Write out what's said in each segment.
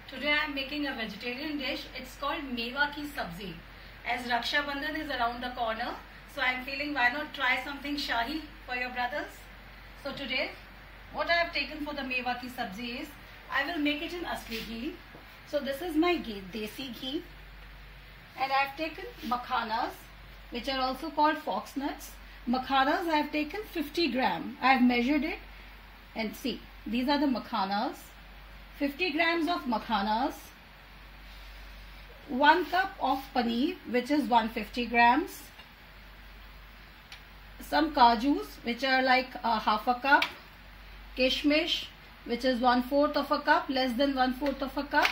Today I am making a vegetarian dish. It's called Mewa Ki Sabzi. As Raksha Bandhan is around the corner, so I am feeling why not try something shahi for your brothers. So today, what I have taken for the Mewa Ki Sabzi is, I will make it in Asli ghee. So this is my ghee, desi ghee. And I have taken makhanas, which are also called fox nuts. Makhanas I have taken 50 gram. I have measured it and see, these are the makhanas. 50 grams of makhanas. 1 cup of paneer, which is 150 grams. Some kajus, which are like half a cup. Kishmish, which is 1/4 of a cup, less than 1/4 of a cup.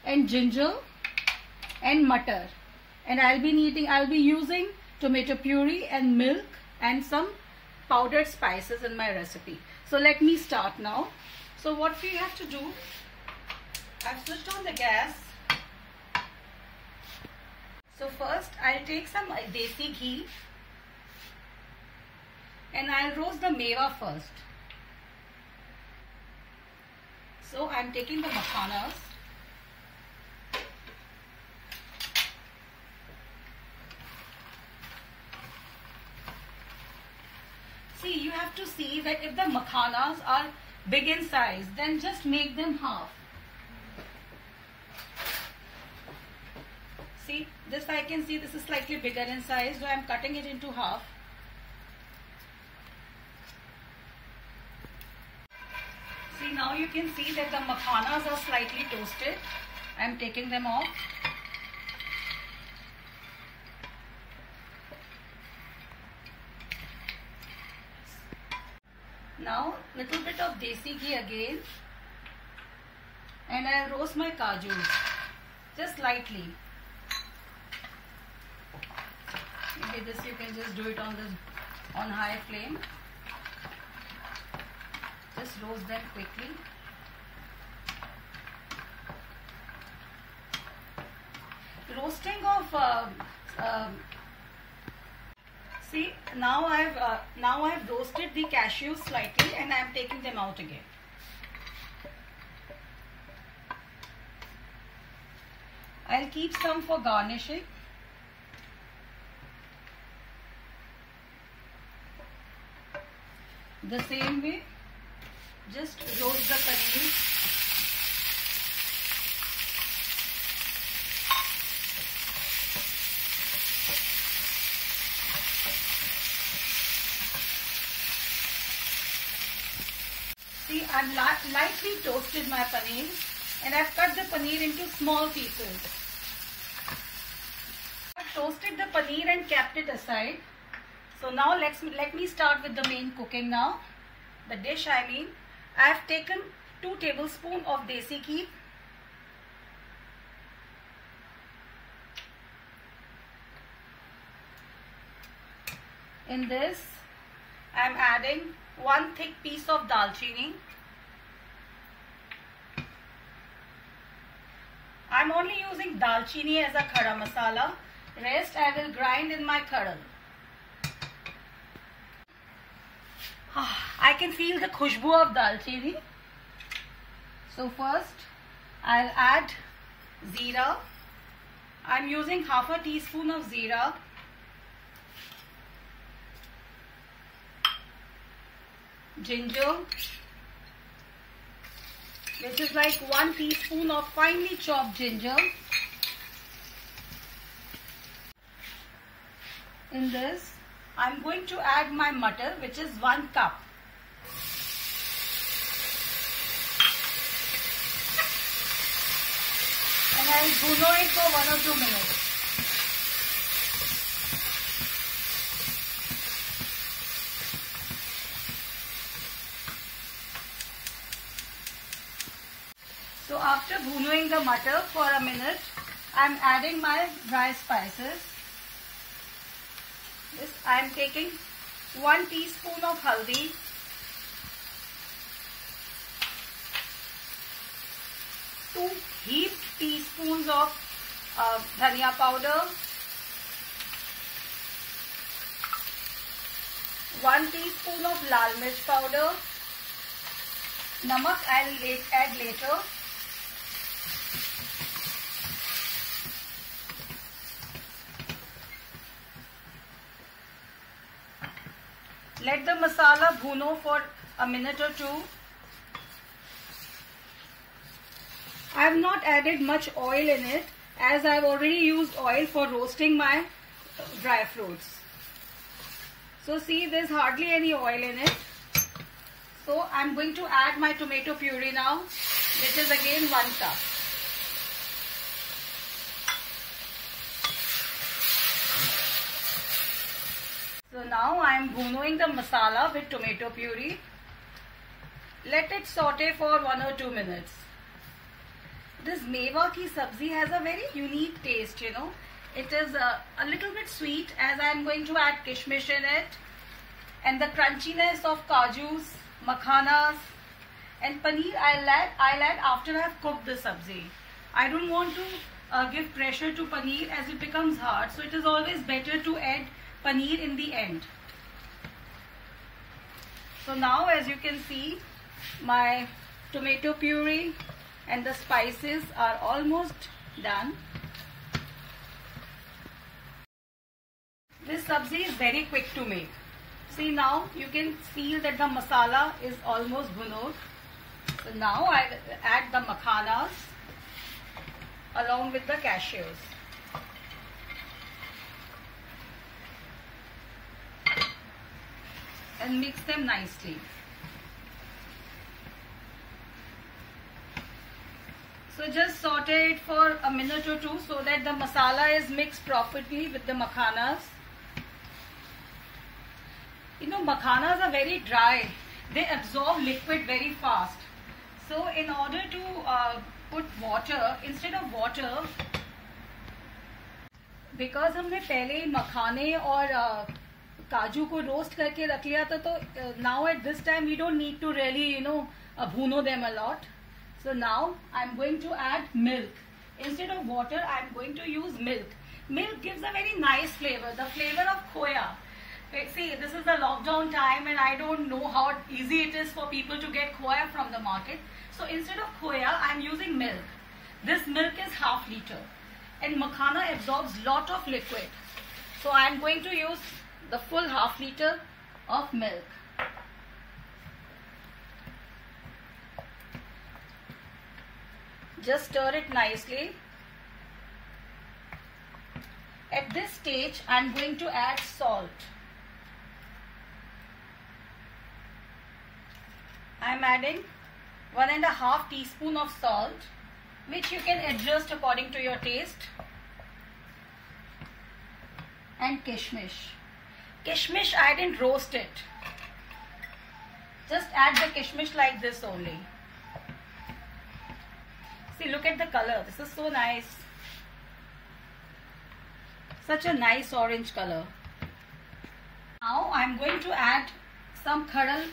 And ginger and mutter. And I'll be using tomato puree and milk and some powdered spices in my recipe. So let me start now. So what we have to do, I've switched on the gas. So first I'll take some desi ghee and I'll roast the mewa first. So I'm taking the makhanas. See, you have to see that if the makhanas are big in size, then just make them half. See, this I can see this is slightly bigger in size, so I am cutting it into half. See, now you can see that the makhanas are slightly toasted. I am taking them off. Now, little bit of desi ghee again, and I'll roast my kajus just lightly. Maybe this you can just do it on high flame. Just roast them quickly. Roasting of see, now I've roasted the cashews slightly and I'm taking them out again. I'll keep some for garnishing. The same way, just roast the paneer. See, I've lightly toasted my paneer and I've cut the paneer into small pieces. I've toasted the paneer and kept it aside. So now let me start with the main cooking now. The dish I mean. I have taken 2 tablespoons of desi ghee. In this, I am adding 1 thick piece of dalchini. I am only using dalchini as a khada masala. Rest I will grind in my kadal. I can feel the khushbu of dalchini. So first I'll add zeera. I'm using half a teaspoon of zeera. Ginger, which is like 1 teaspoon of finely chopped ginger. In this, I'm going to add my mutter, which is 1 cup. And I'll bhuno it for 1 or 2 minutes. So after bhunoing the mutter for a minute, I'm adding my dry spices. This I am taking 1 teaspoon of haldi, 2 heaped teaspoons of dhania powder, 1 teaspoon of lal mirch powder, namak I'll add later, Let the masala bhuno for a minute or two. I have not added much oil in it as I have already used oil for roasting my dry fruits. So see, there's hardly any oil in it. So I'm going to add my tomato puree now, which is again 1 cup. So now I am bhunoing the masala with tomato puree. Let it saute for 1 or 2 minutes. This mewa ki sabzi has a very unique taste, you know. It is a little bit sweet as I am going to add kishmish in it. And the crunchiness of kajus, makhanas and paneer I'll add after I have cooked the sabzi. I don't want to give pressure to paneer as it becomes hard. So it is always better to add paneer in the end. So now as you can see, my tomato puree and the spices are almost done. This sabzi is very quick to make. See, now you can feel that the masala is almost bhunod. So now I add the makhanas along with the cashews. And mix them nicely. So just saute it for a minute or two so that the masala is mixed properly with the makhanas. You know, makhanas are very dry. They absorb liquid very fast. So in order to put water, instead of water, because हमने पहले ही मखाने और काजू को roast करके रख लिया था, तो now at this time we don't need to really, you know, bhuno them a lot. So now I'm going to add milk. Instead of water, I'm going to use milk. Milk gives a very nice flavor, the flavor of khoya. See, this is the lockdown time and I don't know how easy it is for people to get khoya from the market. So instead of khoya, I'm using milk. This milk is half liter and makhana absorbs lot of liquid. So I'm going to use the full half liter of milk. Just stir it nicely. At this stage, I'm going to add salt. I'm adding 1.5 teaspoon of salt, which you can adjust according to your taste. And kishmish. Kishmish, I didn't roast it. Just add the kishmish like this only. See, look at the color. This is so nice. Such a nice orange color. Now I'm going to add some khada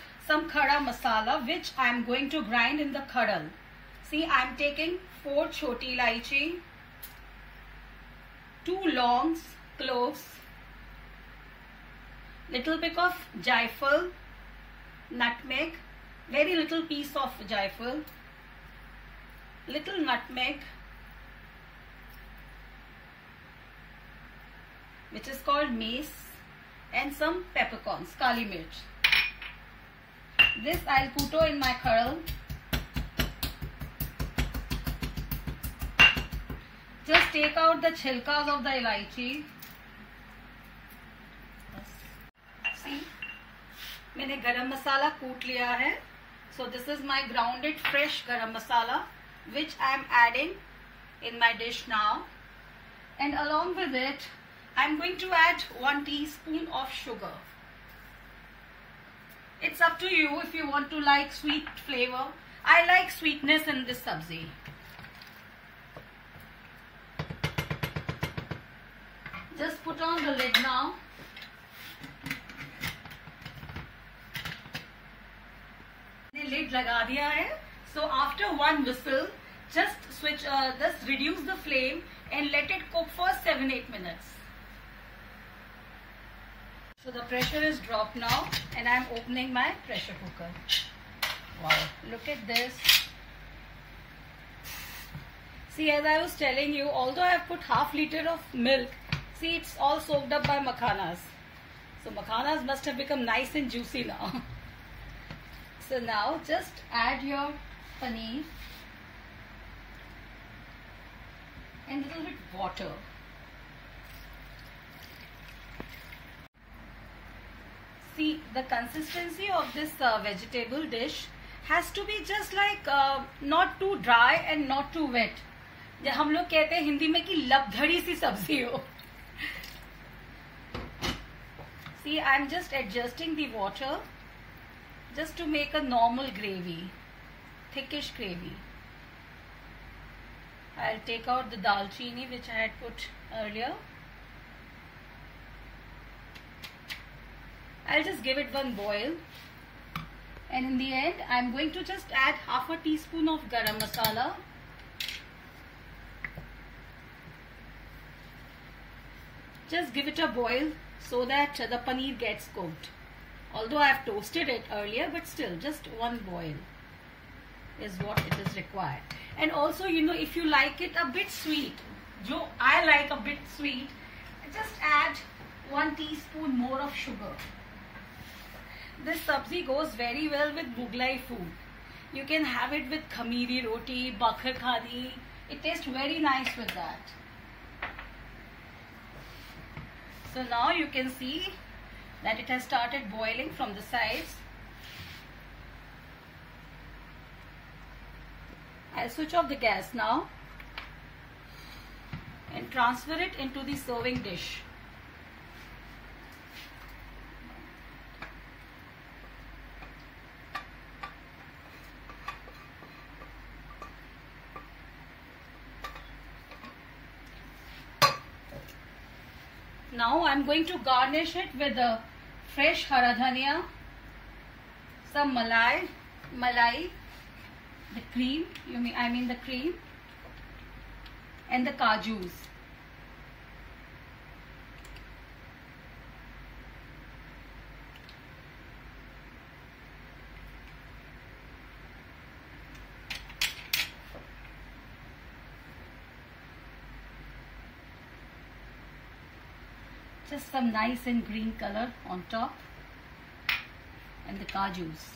masala, which I'm going to grind in the khadal. See, I'm taking 4 choti ilaichi, 2 longs, cloves, little bit of jaifal, nutmeg, very little piece of jaifal, little nutmeg, which is called mace, and some peppercorns, kali mirch. This I'll kuto in my khadal. Just take out the chilkas of the ilaichi. See, मैंने गरम मसाला कूट लिया है. So this is my grounded fresh garam masala, which I am adding in my dish now. And along with it, I am going to add 1 teaspoon of sugar. It's up to you if you want to like sweet flavor. I like sweetness in this sabzi. Just put on the lid now. Lid लगा दिया है. So after 1 whistle, just reduce the flame and let it cook for 7-8 minutes. So the pressure is dropped now and I am opening my pressure cooker. Wow, look at this. See, as I was telling you, although I have put half liter of milk, see, it's all soaked up by makhanas. So makhanas must have become nice and juicy now. So now just add your paneer and a little bit water. See, the consistency of this vegetable dish has to be just like not too dry and not too wet. हम लोग कहते हैं हिंदी में कि लबधड़ी सी सब्जी हो. See, I'm just adjusting the water just to make a normal gravy, thickish gravy. I'll take out the dalchini which I had put earlier. I'll just give it one boil. And in the end, I'm going to just add half a teaspoon of garam masala. Just give it a boil so that the paneer gets cooked. Although I have toasted it earlier, but still just one boil is what it is required. And also, you know, if you like it a bit sweet, I like a bit sweet, just add 1 teaspoon more of sugar. This sabzi goes very well with Mughlai food. You can have it with khamiri roti, bakar khani. It tastes very nice with that. So now you can see that it has started boiling from the sides. I'll switch off the gas now and transfer it into the serving dish. Now I'm going to garnish it with a fresh hara dhania, some malai, the cream, the cream, and the kajus. Just some nice and green color on top, and the kajus.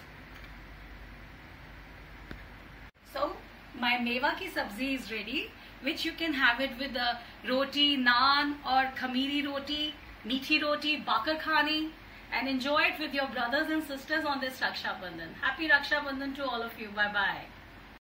So my mewa ki sabzi is ready, which you can have it with a roti, naan or khamiri roti, meethi roti, bakar khani, and enjoy it with your brothers and sisters on this Raksha Bandhan. Happy Raksha Bandhan to all of you. Bye bye.